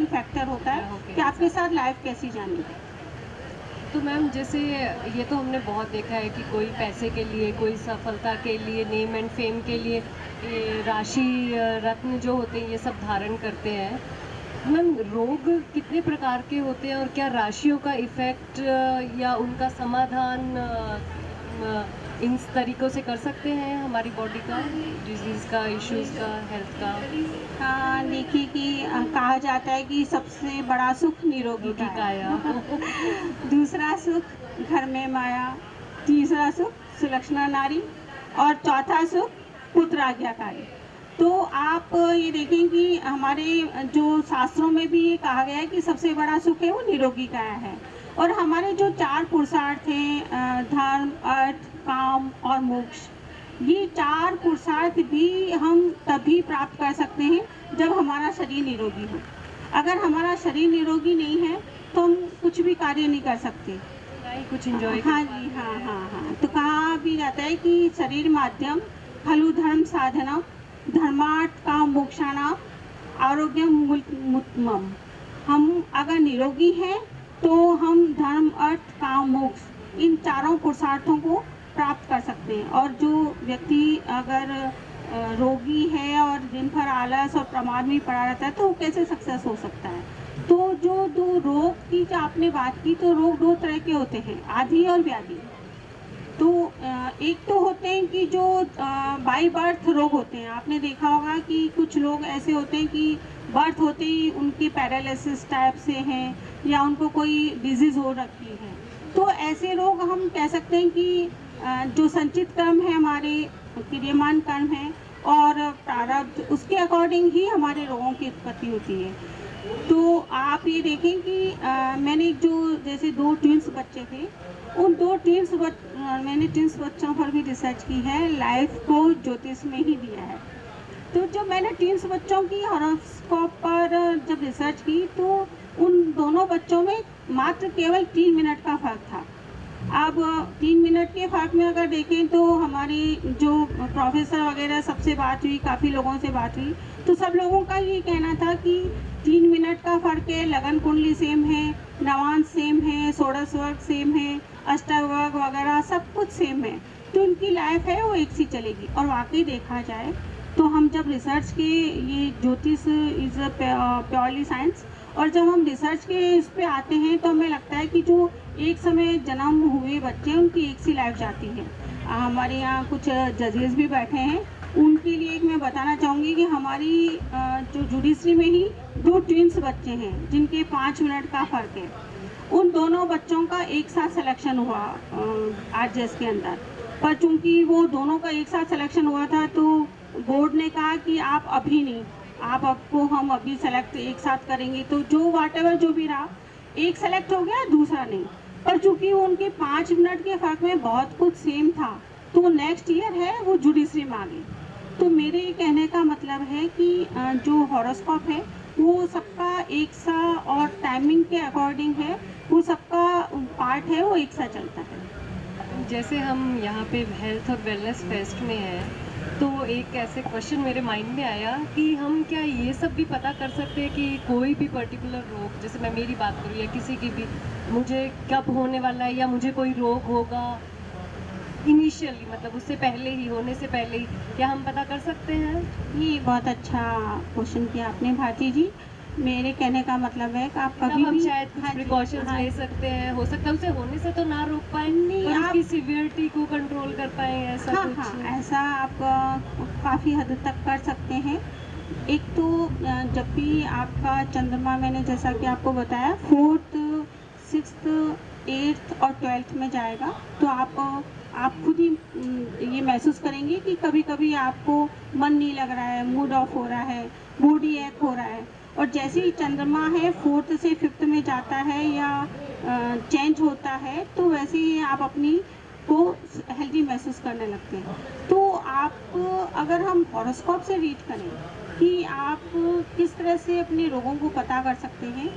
Factor होता है कि आपके साथ लाइफ कैसी जानी है। तो मैम जैसे ये तो हमने बहुत देखा है कि कोई पैसे के लिए, कोई सफलता के लिए, नेम एंड फेम के लिए ये राशि रत्न जो होते हैं ये सब धारण करते हैं। मैम रोग कितने प्रकार के होते हैं और क्या राशियों का इफ़ेक्ट या उनका समाधान इन तरीकों से कर सकते हैं हमारी बॉडी का, डिजीज़ का, इश्यूज़ का, हेल्थ का? हाँ, देखिए कि कहा जाता है कि सबसे बड़ा सुख निरोगी निरोगी काया। काया। दूसरा सुख घर में माया, तीसरा सुख सुलक्षणा नारी और चौथा सुख पुत्र आज्ञाकारी। तो आप ये देखें कि हमारे जो शास्त्रों में भी ये कहा गया है कि सबसे बड़ा सुख है वो निरोगी काया है। और हमारे जो 4 पुरुषार्थ हैं धर्म, अर्थ, काम और मोक्ष, ये 4 पुरुषार्थ भी हम तभी प्राप्त कर सकते हैं जब हमारा शरीर निरोगी हो। अगर हमारा शरीर निरोगी नहीं है तो हम कुछ भी कार्य नहीं कर सकते। ना ही कुछ एंजॉय हाँ जी, हाँ हाँ हाँ। तो कहा भी जाता है कि शरीर माध्यम खलु धर्म साधनम धर्मार्थ काम मोक्षाणाम आरोग्यम मुत्तमम। हम अगर निरोगी हैं तो हम धर्म, अर्थ, काम, मोक्ष इन चारों पुरुषार्थों को प्राप्त कर सकते हैं। और जो व्यक्ति अगर रोगी है और दिन भर आलस और प्रमाद में पड़ा रहता है तो वो कैसे सक्सेस हो सकता है। तो जो दो रोग की जो आपने बात की, तो रोग 2 तरह के होते हैं, आदि और व्याधि। तो एक तो होते हैं कि जो बाय बर्थ रोग होते हैं। आपने देखा होगा कि कुछ लोग ऐसे होते हैं कि बर्थ होते ही उनकी पैरालिसिस टाइप से हैं या उनको कोई डिजीज़ हो रखी है। तो ऐसे रोग हम कह सकते हैं कि जो संचित कर्म है हमारे, क्रियमान कर्म है और प्रारब्ध, उसके अकॉर्डिंग ही हमारे रोगों की उत्पत्ति होती है। तो आप ये देखें कि मैंने जो जैसे 2 ट्विन्स बच्चे थे, उन 2 मैंने ट्विन्स बच्चों पर भी रिसर्च की है, लाइफ को ज्योतिष में ही दिया है। तो जब मैंने ट्विन्स बच्चों की हॉरोस्कोप पर जब रिसर्च की तो उन दोनों बच्चों में मात्र केवल 3 मिनट का फ़र्क था। अब 3 मिनट के फ़र्क में अगर देखें तो हमारी जो प्रोफेसर वगैरह सबसे बात हुई, काफ़ी लोगों से बात हुई, तो सब लोगों का ये कहना था कि 3 मिनट का फ़र्क है, लगन कुंडली सेम है, नवांश सेम है, षोडश वर्ग सेम है, अष्टवर्ग वगैरह सब कुछ सेम है। तो इनकी लाइफ है वो एक सी चलेगी। और वाकई देखा जाए तो हम जब रिसर्च के, ये ज्योतिष इज़ अ प्योरली साइंस, और जब हम रिसर्च के इस पे आते हैं तो हमें लगता है कि जो एक समय जन्म हुए बच्चे उनकी एक सी लाइफ जाती है। हमारे यहाँ कुछ जजेस भी बैठे हैं, उनके लिए एक मैं बताना चाहूँगी कि हमारी जो जुडिशरी में ही 2 ट्विन्स बच्चे हैं जिनके 5 मिनट का फ़र्क है। उन दोनों बच्चों का एक साथ सिलेक्शन हुआ आरजेएस के अंदर। पर चूंकि वो दोनों का एक साथ सिलेक्शन हुआ था तो बोर्ड ने कहा कि आप अभी नहीं, आपको हम अभी सेलेक्ट एक साथ करेंगे। तो जो वाटेवर जो भी रहा, एक सेलेक्ट हो गया, दूसरा नहीं। पर चूंकि उनके 5 मिनट के फ़र्क में बहुत कुछ सेम था तो नेक्स्ट ईयर है वो जुडिशरी में आ गई। तो मेरे कहने का मतलब है कि जो हॉरोस्कोप है वो सबका एक सा और टाइमिंग के अकॉर्डिंग है, वो सबका पार्ट है वो एक सा चलता है। जैसे हम यहाँ पे हेल्थ और वेलनेस फेस्ट में हैं, तो एक ऐसे क्वेश्चन मेरे माइंड में आया कि हम क्या ये सब भी पता कर सकते हैं कि कोई भी पर्टिकुलर रोग, जैसे मैं मेरी बात करूँ या किसी की भी, मुझे कब होने वाला है या मुझे कोई रोग होगा इनिशियली, मतलब उससे पहले ही, होने से पहले ही, क्या हम पता कर सकते हैं? ये बहुत अच्छा क्वेश्चन किया आपने भारती जी। मेरे कहने का मतलब है कि आप तब कभी हम भी शायद कुछ हाँ जी, प्रिकॉशंस हाँ ले सकते हैं, हो सकता है उसे होने से तो ना रोक पाए नहीं, पर आप उसकी सीवियरिटी को कंट्रोल कर पाए, ऐसा हाँ कुछ। हाँ, ऐसा आप काफ़ी हद तक कर सकते हैं। एक तो जब भी आपका चंद्रमा, मैंने जैसा कि आपको बताया, 4th, 6th, 8th और 12th में जाएगा, तो आप खुद ही ये महसूस करेंगे कि कभी-कभी आपको मन नहीं लग रहा है, मूड ऑफ हो रहा है, बॉडी एक हो रहा है। और जैसे ही चंद्रमा है 4th से 5th में जाता है या चेंज होता है तो वैसे ही आप अपनी को हेल्दी महसूस करने लगते हैं। तो आप, अगर हम हॉरोस्कोप से रीड करें कि आप किस तरह से अपने रोगों को पता कर सकते हैं,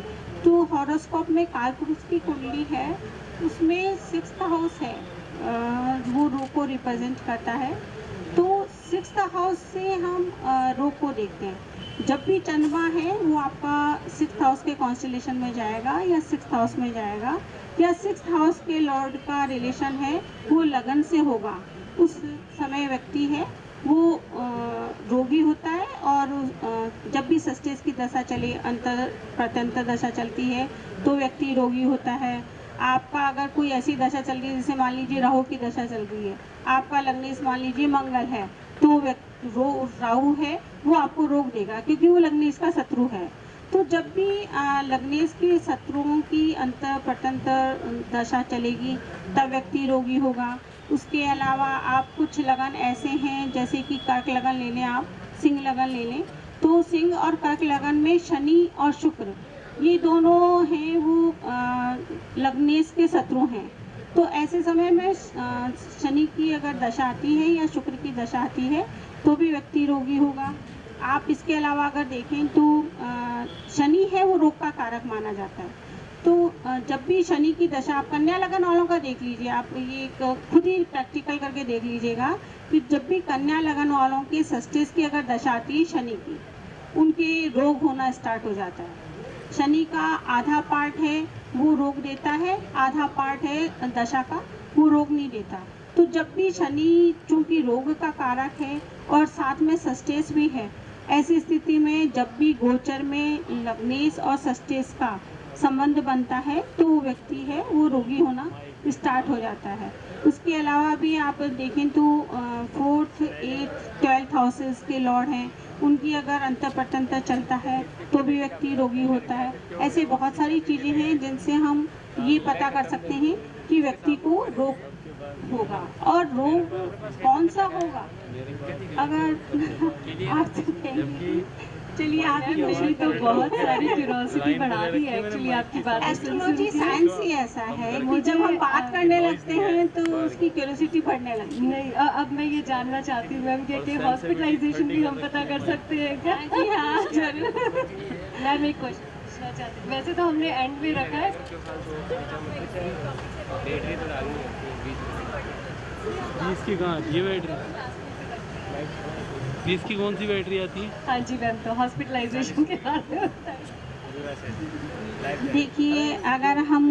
तो हॉरोस्कोप में कालपुरुष की कुंडली है, उसमें 6th हाउस है, वो रोग को रिप्रेजेंट करता है। तो 6th हाउस से हम रोग को देखते हैं। जब भी चंद्रमा है वो आपका 6th हाउस के कॉन्स्टलेशन में जाएगा या 6th हाउस में जाएगा, या 6th हाउस के लॉर्ड का रिलेशन है वो लगन से होगा, उस समय व्यक्ति है वो रोगी होता है। और जब भी षष्ठेश की दशा चले, अंतर प्रत्यंतर दशा चलती है तो व्यक्ति रोगी होता है। आपका अगर कोई ऐसी दशा चल रही है, जैसे मान लीजिए राहु की दशा चल रही है, आपका लग्नेश मान लीजिए मंगल है, तो राहु है वो आपको रोग देगा, क्योंकि वो लग्नेश का शत्रु है। तो जब भी लग्नेश के शत्रुओं की अंतर प्रत्यंतर दशा चलेगी तब व्यक्ति रोगी होगा। उसके अलावा आप कुछ लगन ऐसे हैं, जैसे कि कर्क लगन ले लें, आप सिंह लगन ले लें, तो सिंह और कर्क लगन में शनि और शुक्र ये दोनों हैं वो लग्नेश के शत्रु हैं। तो ऐसे समय में शनि की अगर दशा आती है या शुक्र की दशा आती है तो भी व्यक्ति रोगी होगा। आप इसके अलावा अगर देखें तो शनि है वो रोग का कारक माना जाता है। तो जब भी शनि की दशा, आप कन्या लगन वालों का देख लीजिए, आप ये खुद ही प्रैक्टिकल करके देख लीजिएगा कि जब भी कन्या लगन वालों के षष्ठेश की अगर दशा आती है शनि की, उनके रोग होना स्टार्ट हो जाता है। शनि का आधा पार्ट है वो रोग देता है, आधा पार्ट है दशा का वो रोग नहीं देता। तो जब भी शनि चूंकि रोग का कारक है और साथ में षष्ठेश भी है, ऐसी स्थिति में जब भी गोचर में लग्नेश और षष्ठेश का संबंध बनता है तो वो व्यक्ति है वो रोगी होना स्टार्ट हो जाता है। उसके अलावा भी आप देखें तो 4th 8th 12th हाउसेस के लॉर्ड हैं, उनकी अगर अंतर प्रत्यंतर चलता है तो भी व्यक्ति रोगी होता है। ऐसे बहुत सारी चीज़ें हैं जिनसे हम ये पता कर सकते हैं कि व्यक्ति को रोग होगा। और रोग कौन सा होगा, अगर आप कहेंगे, चलिए आप ही मुझे तो बहुत सारी क्यूरोसिटी बढ़ा दी है एक्चुअली आपकी बात। एस्ट्रोलॉजी साइंस ही ऐसा है कि जब हम बात करने लगते हैं तो उसकी क्यूरोसिटी बढ़ने लगती है। नहीं, अब मैं ये जानना चाहती हूँ मैम कि हॉस्पिटलाइजेशन भी हम पता कर सकते हैं क्या? जी हाँ जरूर। मैम एक क्वेश्चन पूछना चाहती हूँ, वैसे तो हमने एंड में रखा है। इसकी कहाँ आती है बैटरी? इसकी कौन सी बैटरी आती है? हाँ जी मैम, तो हॉस्पिटलाइजेशन के बारे में देखिए, अगर हम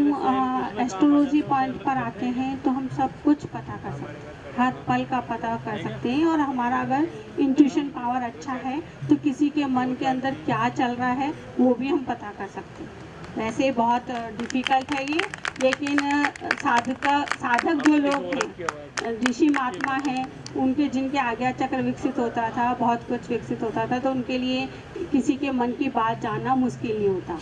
एस्ट्रोलॉजी पॉइंट पर आते हैं तो हम सब कुछ पता कर सकते हैं, हर पल का पता कर सकते हैं। और हमारा अगर इंट्यूशन पावर अच्छा है तो किसी के मन के अंदर क्या चल रहा है वो भी हम पता कर सकते हैं। वैसे बहुत डिफ़िकल्ट है ये, लेकिन साधक जो लोग हैं, ऋषि महात्मा हैं, उनके जिनके आज्ञा चक्र विकसित होता था, बहुत कुछ विकसित होता था, तो उनके लिए किसी के मन की बात जानना मुश्किल नहीं होता।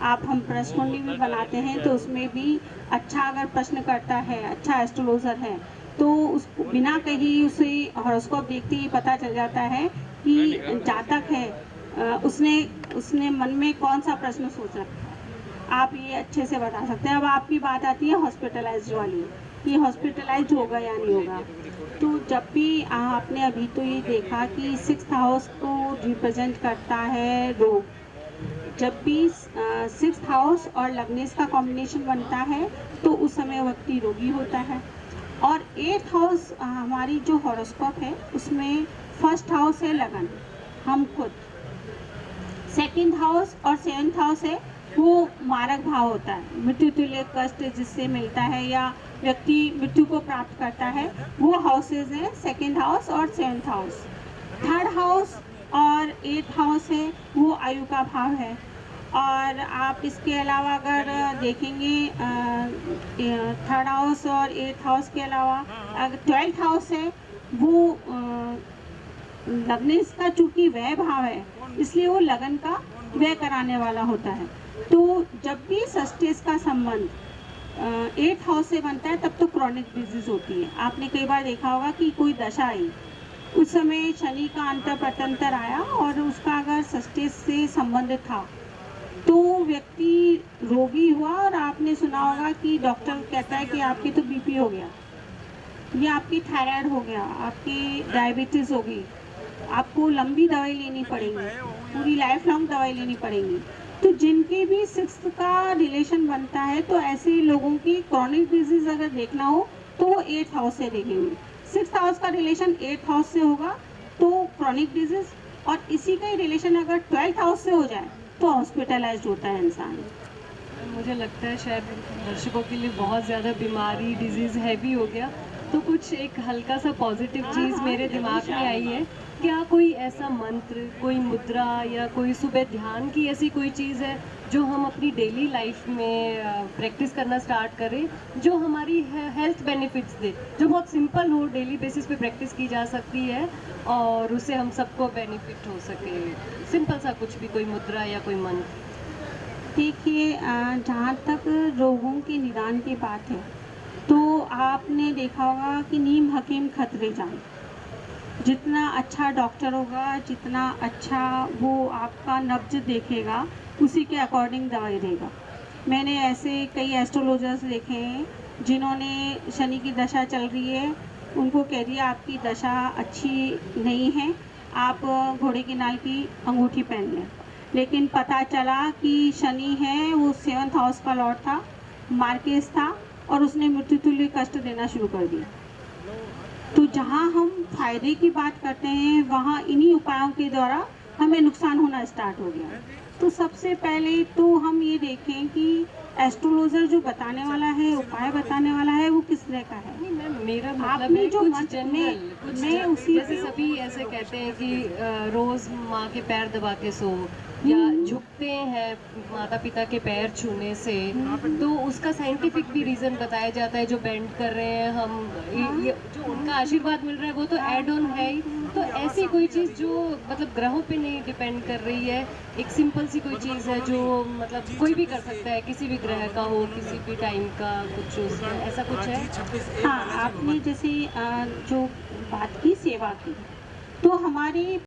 आप हम प्रश्न कुंडली भी बनाते हैं तो उसमें भी अच्छा अगर प्रश्न करता है, अच्छा एस्ट्रोलॉजर है, तो उसको बिना कहीं उसे हॉरोस्कोप देखते ही पता चल जाता है कि जातक है उसने मन में कौन सा प्रश्न सोच रखा है। आप ये अच्छे से बता सकते हैं। अब आपकी बात आती है हॉस्पिटलाइज्ड वाली, ये हॉस्पिटलाइज्ड होगा या नहीं होगा। तो जब भी आपने अभी तो ये देखा कि 6th हाउस को रिप्रेजेंट करता है रोग, जब भी 6th हाउस और लग्नेश का कॉम्बिनेशन बनता है तो उस समय व्यक्ति रोगी होता है। और 8th हाउस हमारी जो हॉरोस्कोप है उसमें 1st हाउस है लगन, हम खुद, 2nd हाउस और 7th हाउस है वो मारक भाव होता है, मृत्यु तुल्य कष्ट जिससे मिलता है या व्यक्ति मृत्यु को प्राप्त करता है, वो हाउसेज हैं 2nd हाउस और 7th हाउस। 3rd हाउस और 8th हाउस है वो आयु का भाव है। और आप इसके अलावा अगर देखेंगे 3rd हाउस और 8th हाउस के अलावा अगर 12th हाउस है वो लग्नेश का चूंकि व्यय भाव है इसलिए वो लगन का व्यय कराने वाला होता है। तो जब भी षष्ठेश का संबंध 8th हाउस से बनता है तब तो क्रॉनिक डिजीज होती है। आपने कई बार देखा होगा कि कोई दशा आई, उस समय शनि का अंतर प्रत्यंतर आया और उसका अगर षष्ठेश से संबंध था तो व्यक्ति रोगी हुआ। और आपने सुना होगा कि डॉक्टर कहता है कि आपकी तो बीपी हो गया, या आपकी थायराइड हो गया, आपकी डायबिटीज़ हो गई, आपको लंबी दवाई लेनी पड़ेगी, पूरी लाइफ लॉन्ग दवाई लेनी पड़ेगी। तो जिनके भी 6th का रिलेशन बनता है तो ऐसे लोगों की क्रॉनिक डिजीज अगर देखना हो तो वो 8th हाउस से देखेंगे। 6th हाउस का रिलेशन 8th हाउस से होगा तो क्रॉनिक डिजीज, और इसी का ही रिलेशन अगर 12th हाउस से हो जाए तो हॉस्पिटलाइज्ड होता है इंसान। मुझे लगता है शायद दर्शकों के लिए बहुत ज़्यादा बीमारी डिजीज़ हैवी हो गया, तो कुछ एक हल्का सा पॉजिटिव चीज़ मेरे दिमाग में आई है। क्या कोई ऐसा मंत्र, कोई मुद्रा या कोई सुबह ध्यान की ऐसी कोई चीज़ है जो हम अपनी डेली लाइफ में प्रैक्टिस करना स्टार्ट करें, जो हमारी हेल्थ बेनिफिट्स दे, जो बहुत सिंपल हो, डेली बेसिस पे प्रैक्टिस की जा सकती है और उससे हम सबको बेनिफिट हो सके? सिंपल सा कुछ भी, कोई मुद्रा या कोई मंत्र। देखिए जहाँ तक रोगों के निदान की बात है तो आपने देखा होगा कि नीम हकीम खतरे जान। जितना अच्छा डॉक्टर होगा, जितना अच्छा वो आपका नब्ज देखेगा, उसी के अकॉर्डिंग दवाई देगा। मैंने ऐसे कई एस्ट्रोलॉजर्स देखे हैं जिन्होंने शनि की दशा चल रही है, उनको कह दिया आपकी दशा अच्छी नहीं है, आप घोड़े की नाल की अंगूठी पहन लें। लेकिन पता चला कि शनि है वो 7th हाउस का लॉर्ड था, मार्केस था, और उसने मृत्युतुल्य कष्ट देना शुरू कर दिया। तो जहाँ हम फायदे की बात करते हैं वहाँ इन्हीं उपायों के द्वारा हमें नुकसान होना स्टार्ट हो गया। तो सबसे पहले तो हम ये देखें कि एस्ट्रोलॉजर जो बताने वाला है, उपाय बताने वाला है, वो किस तरह का है। नहीं मैम, मेरा मतलब आपने है जो कुछ मत जनरल, कुछ मैं उसी जैसे सभी ऐसे कहते हैं कि रोज माँ के पैर दबा के सो, या झुकते हैं माता पिता के पैर छूने से, तो उसका साइंटिफिक भी रीजन बताया जाता है। जो बेंड कर रहे हैं हम, ये जो उनका आशीर्वाद मिल रहा है वो तो ऐड ऑन है ही। तो ऐसी कोई चीज़ जो मतलब ग्रहों पे नहीं डिपेंड कर रही है, एक सिंपल सी कोई चीज़ है जो मतलब कोई भी कर सकता है, किसी भी ग्रह का हो, किसी भी टाइम का, कुछ उसमें ऐसा कुछ है? हाँ, आपने जैसे जो बात की सेवा की, तो हमारे